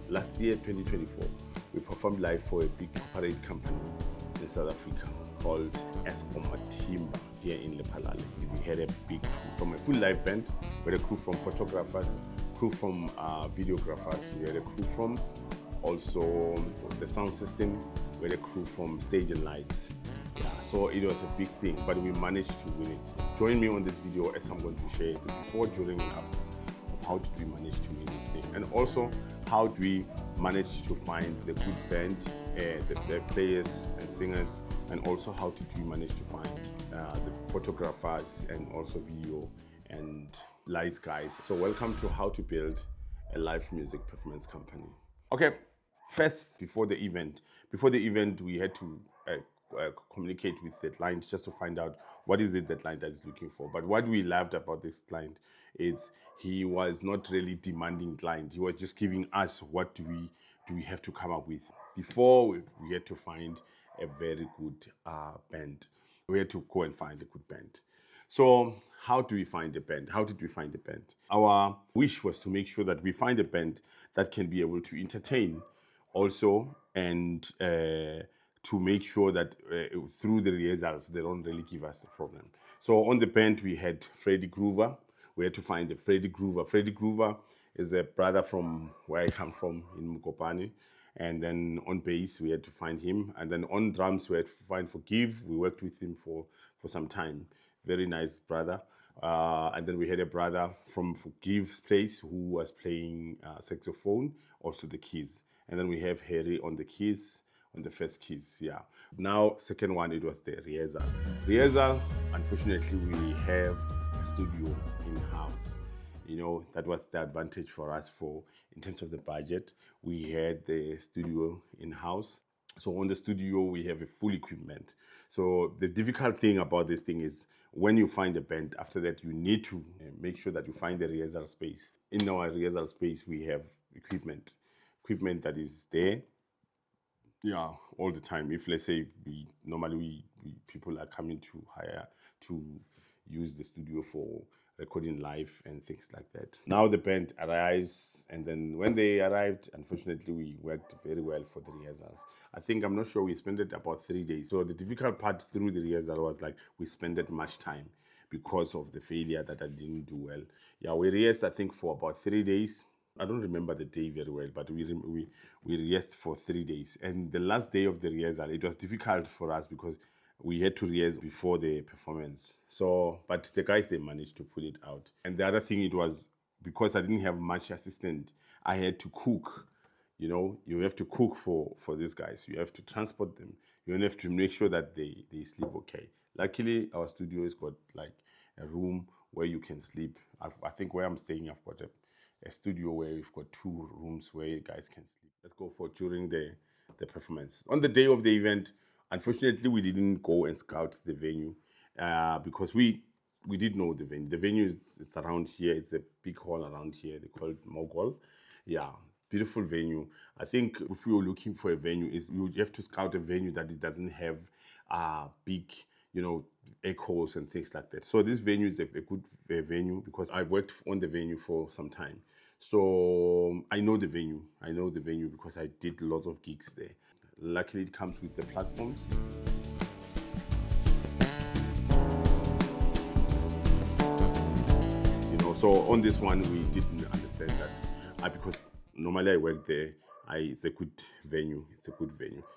Last year, 2024, we performed live for a big corporate company in South Africa called Eskom here in Lephalale. We had a big crew from a full live band. We had a crew from photographers, crew from videographers. We had a crew from also the sound system. We had a crew from stage and lights. So it was a big thing, but we managed to win it. Join me on this video as I'm going to share the before, during, and after of how did we manage to win this thing, and also how do we manage to find the good band, the players and singers, and also how did we manage to find the photographers and also video and lights guys. So welcome to how to build a live music performance company. Okay, first, before the event we had to communicate with the client just to find out what is it the client is looking for. But what we loved about this client is he was not really demanding client. He was just giving us what do we have to come up with. Before we had to find a very good band. We had to go and find a good band. So how do we find a band? How did we find a band? Our wish was to make sure that we find a band that can be able to entertain also, and to make sure that through the rehearsals, they don't really give us the problem. So on the band, we had Freddie Groover. We had to find a Freddie Groover. Freddie Groover is a brother from where I come from in Mukopane. And then on bass, we had to find him. And then on drums, we had to find Forgive. We worked with him for some time. Very nice brother. And then we had a brother from Forgive's place who was playing saxophone, also the keys. And then we have Harry on the keys, on the first keys, yeah. Now, second one, it was the rehearsal. Rehearsal, unfortunately, we have a studio in-house. You know, that was the advantage for us in terms of the budget. We had the studio in-house. So on the studio, we have a full equipment. So the difficult thing about this thing is when you find a band, after that, you need to make sure that you find the rehearsal space. In our rehearsal space, we have equipment that is there, yeah, all the time. If let's say normally people are coming to hire to use the studio for recording live and things like that. Now the band arrives, and then when they arrived, unfortunately, we worked very well for the rehearsals. I'm not sure, we spent it about 3 days. So the difficult part through the rehearsal was like we spent that much time because of the failure that I didn't do well. Yeah, we rehearsed for about 3 days. I don't remember the day very well, but we rehearsed for 3 days. And the last day of the rehearsal, it was difficult for us because we had to rehearse before the performance. So, but the guys, they managed to pull it out. And the other thing, it was because I didn't have much assistant, I had to cook. You know, you have to cook for these guys. You have to transport them. You have to make sure that they sleep okay. Luckily, our studio has got like a room where you can sleep. I think where I'm staying, I've got a studio where we've got 2 rooms where you guys can sleep. Let's go for during the performance. On the day of the event, unfortunately, we didn't go and scout the venue because we did know the venue. The venue it's around here. It's a big hall around here. They call it Mogol. Yeah, beautiful venue. I think if you're looking for a venue, you have to scout a venue that it doesn't have big, echoes and things like that. So this venue is a good venue because I worked on the venue for some time. So I know the venue. Because I did lots of gigs there. Luckily, it comes with the platforms. So on this one, we didn't understand that because normally I work there. It's a good venue.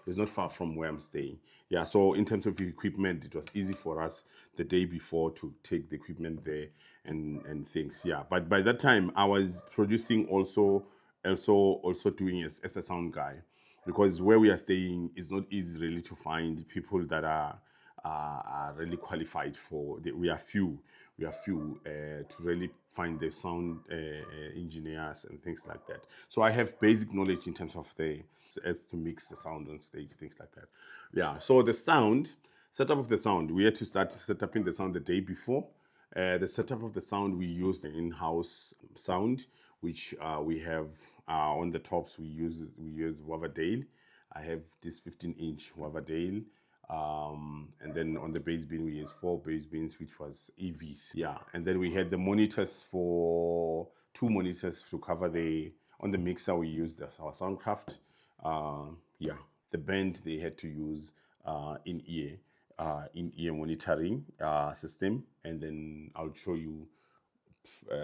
It's not far from where I'm staying. Yeah, so in terms of equipment, it was easy for us the day before to take the equipment there and things. Yeah, but by that time, I was producing also doing as a sound guy, because where we are staying is not easy really to find people that are really qualified for. We are few to really find the sound engineers and things like that. So I have basic knowledge in terms of as to mix the sound on stage, things like that. Yeah. So the setup of the sound, we had to start setting the sound the day before. The setup of the sound, we used an in-house sound, which we have on the tops. We use Waverdale. I have this 15-inch Waverdale. And then on the bass bin, we used 4 bass bins, which was EVs. Yeah, and then we had the monitors 2 monitors to cover On the mixer, we used our Soundcraft. Yeah, the band, they had to use in-ear monitoring system, and then I'll show you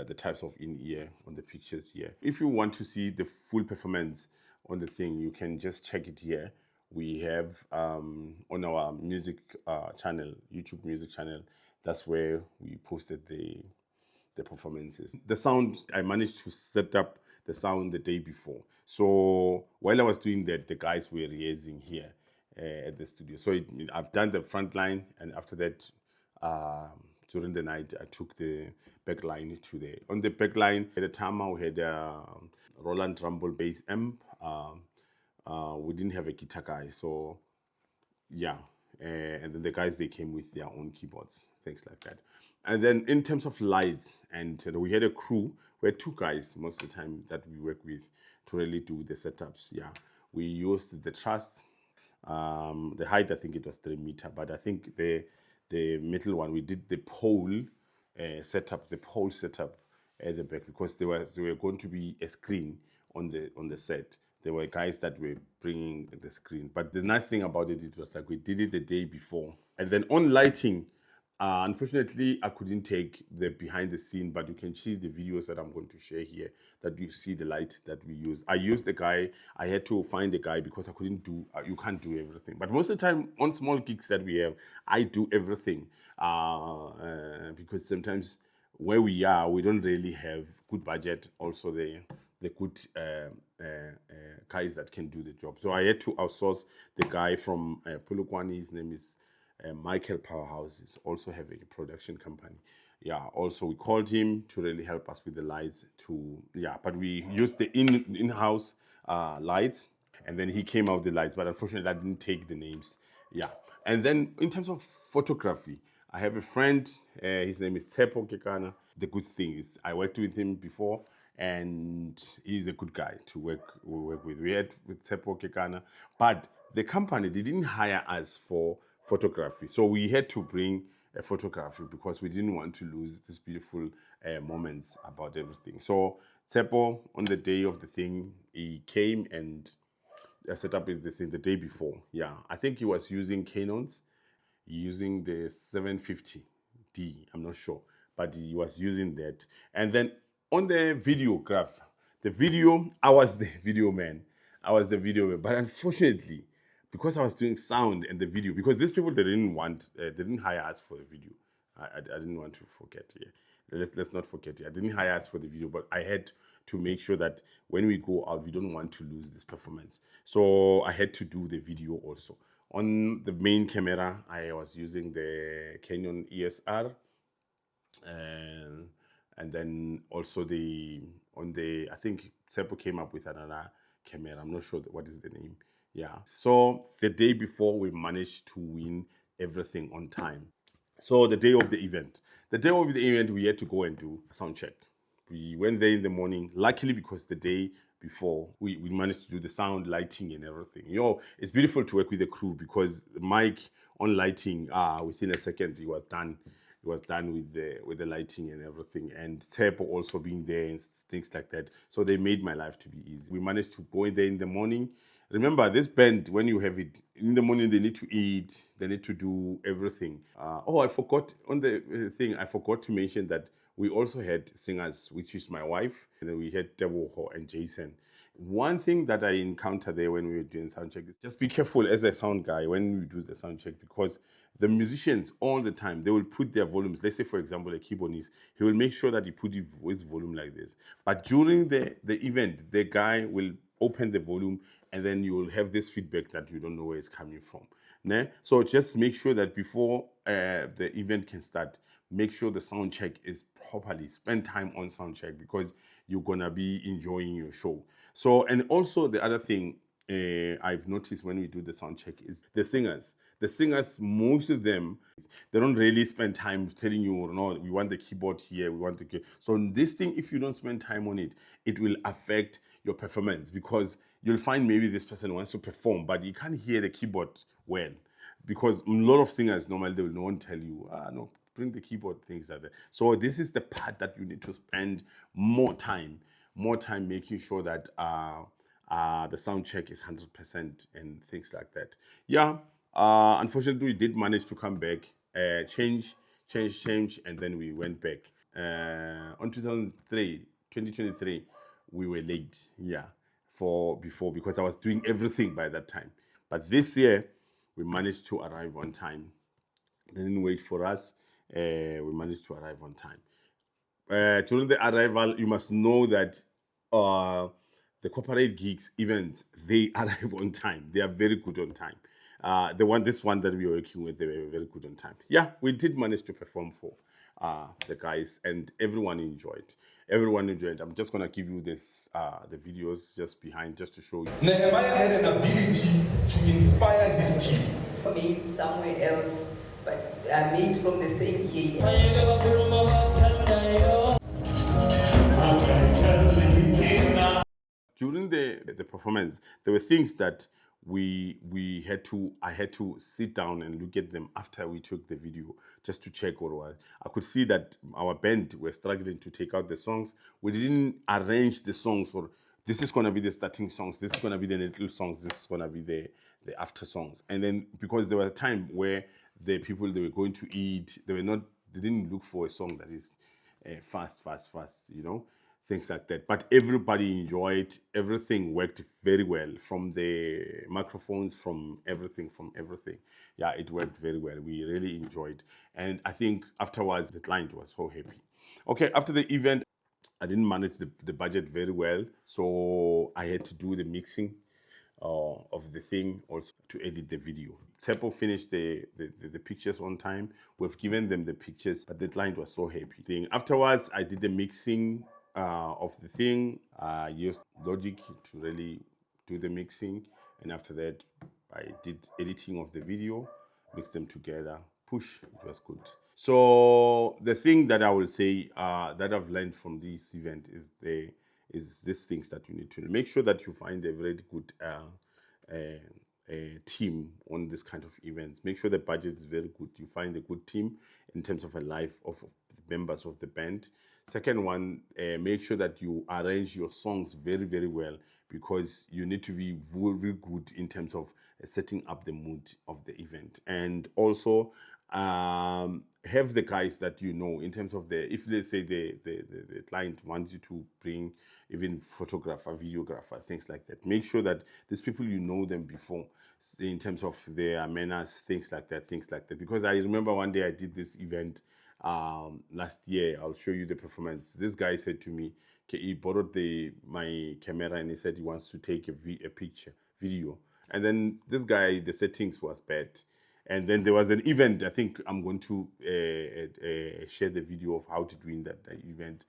the types of in-ear on the pictures here. If you want to see the full performance on the thing, you can just check it here. We have on our music channel, YouTube music channel, that's where we posted the performances. The sound, I managed to set up the sound the day before. So while I was doing that, the guys were rehearsing here at the studio. So I've done the front line, and after that, during the night, I took the back line to the. On the back line, at the time, we had a Roland Rumble bass amp. We didn't have a guitar guy, so yeah, and then the guys, they came with their own keyboards, things like that. And then in terms of lights, and we had a crew. We had two guys most of the time that we work with to really do the setups. Yeah, we used the truss. The height, I think it was 3 meter, but I think the middle one, we did the pole setup, at the back, because there were going to be a screen on the set. There were guys that were bringing the screen, but the nice thing about it was like we did it the day before. And then on lighting, unfortunately, I couldn't take the behind the scene, but you can see the videos that I'm going to share here, that you see the light that we use. I used a guy. I had to find a guy because I couldn't do, you can't do everything. But most of the time on small gigs that we have, I do everything because sometimes where we are, we don't really have good budget. Also, the good guys that can do the job. So I had to outsource the guy from Polokwane. His name is Michael Powerhouse. Is also have a production company. Yeah. Also, we called him to really help us with the lights. But we used the in-house lights, and then he came out with the lights. But unfortunately, I didn't take the names. Yeah. And then in terms of photography, I have a friend. His name is Tepo Kekana. The good thing is I worked with him before, and he's a good guy to work with. We had with Tepo Kekana, but the company, they didn't hire us for photography, so we had to bring a photography because we didn't want to lose these beautiful moments about everything. So Tepo, on the day of the thing, he came and set up this thing the day before. Yeah, I think he was using Canons, using the 750D, I'm not sure, but he was using that. And then on the videograph, the video, I was the video man. But unfortunately, because I was doing sound and the video, because these people, they didn't hire us for the video. I didn't want to forget here. Let's not forget here. I didn't hire us for the video, but I had to make sure that when we go out, we don't want to lose this performance. So I had to do the video also. On the main camera, I was using the Canon ESR, and then also I think Tsepo came up with another camera. I'm not sure what is the name. Yeah. So the day before, we managed to win everything on time. So the day of the event, we had to go and do a sound check. We went there in the morning. Luckily, because the day before, we managed to do the sound, lighting, and everything. It's beautiful to work with the crew because Mike on lighting, within a second, he was done. He was done with the lighting and everything, and Tepo also being there and things like that. So they made my life to be easy. We managed to go in there in the morning. Remember, this band, when you have it in the morning, they need to eat, they need to do everything. I forgot on the thing, I forgot to mention that we also had singers, which is my wife, and then we had Deboho and Jason. One thing that I encountered there when we were doing sound check is just be careful as a sound guy when we do the sound check, because the musicians all the time, they will put their volumes. Let's say, for example, a keyboardist, he will make sure that he put his volume like this. But during the event, the guy will open the volume, and then you will have this feedback that you don't know where it's coming from. Ne? So just make sure that before the event can start, make sure the sound check is properly. Spend time on sound check because you're gonna be enjoying your show. So, and also the other thing I've noticed when we do the sound check is the singers. The singers, most of them, they don't really spend time telling you, no, we want the keyboard here, we want the. So this thing, if you don't spend time on it, it will affect your performance, because you'll find maybe this person wants to perform, but you can't hear the keyboard well, because a lot of singers normally they will not tell you, no, bring the keyboard, things like that. So this is the part that you need to spend more time more time making sure that the sound check is 100% and things like that. Yeah, unfortunately, we did manage to come back, change, and then we went back. On 2023, we were late. Yeah, for before because I was doing everything by that time. But this year, we managed to arrive on time. They didn't wait for us. We managed to arrive on time. During the arrival, you must know that the corporate gigs events they arrive on time. They are very good on time. This one that we were working with, they were very good on time. Yeah, we did manage to perform for the guys, and everyone enjoyed. Everyone enjoyed. I'm just gonna give you this the videos just behind, just to show you. Nehemiah had an ability to inspire his team. Made somewhere else, but made from the same year. During the performance, there were things that I had to sit down and look at them after we took the video just to check what was. I could see that our band were struggling to take out the songs. We didn't arrange the songs for this is gonna be the starting songs, this is gonna be the little songs, this is gonna be the after songs. And then because there was a time where the people they were going to eat, they didn't look for a song that is fast, you know, things like that. But everybody enjoyed. Everything worked very well, from the microphones, from everything. Yeah, it worked very well. We really enjoyed, and I think afterwards the client was so happy. Okay, after the event, I didn't manage the budget very well, so I had to do the mixing of the thing, also to edit the video. Tepo finished the pictures on time. We've given them the pictures, but the client was so happy. Afterwards, I did the mixing of the thing. I used Logic to really do the mixing, and after that, I did editing of the video, mixed them together, push. It was good. So the thing that I will say that I've learned from this event is these things that you need to make sure that you find a very good team on this kind of events. Make sure the budget is very good. You find a good team in terms of a life of the members of the band. Second one, make sure that you arrange your songs very, very well, because you need to be very good in terms of setting up the mood of the event. And also have the guys that you know in terms of if let's say the client wants you to bring even photographer, videographer, things like that. Make sure that these people, you know them before in terms of their manners, things like that. Because I remember one day I did this event last year. I'll show you the performance. This guy said to me, okay, he borrowed my camera and he said he wants to take a picture, video. And then this guy, the settings was bad. And then there was an event. I think I'm going to share the video of how to do in that event.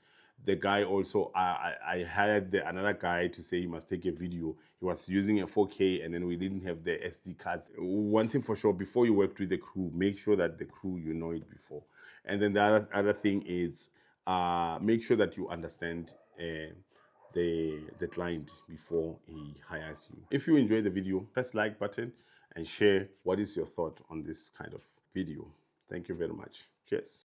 The guy also, I hired another guy to say he must take a video. He was using a 4K, and then we didn't have the SD cards. One thing for sure, before you work with the crew, make sure that the crew, you know it before. And then the other thing is make sure that you understand the client before he hires you. If you enjoy the video, press like button and share what is your thought on this kind of video. Thank you very much. Cheers.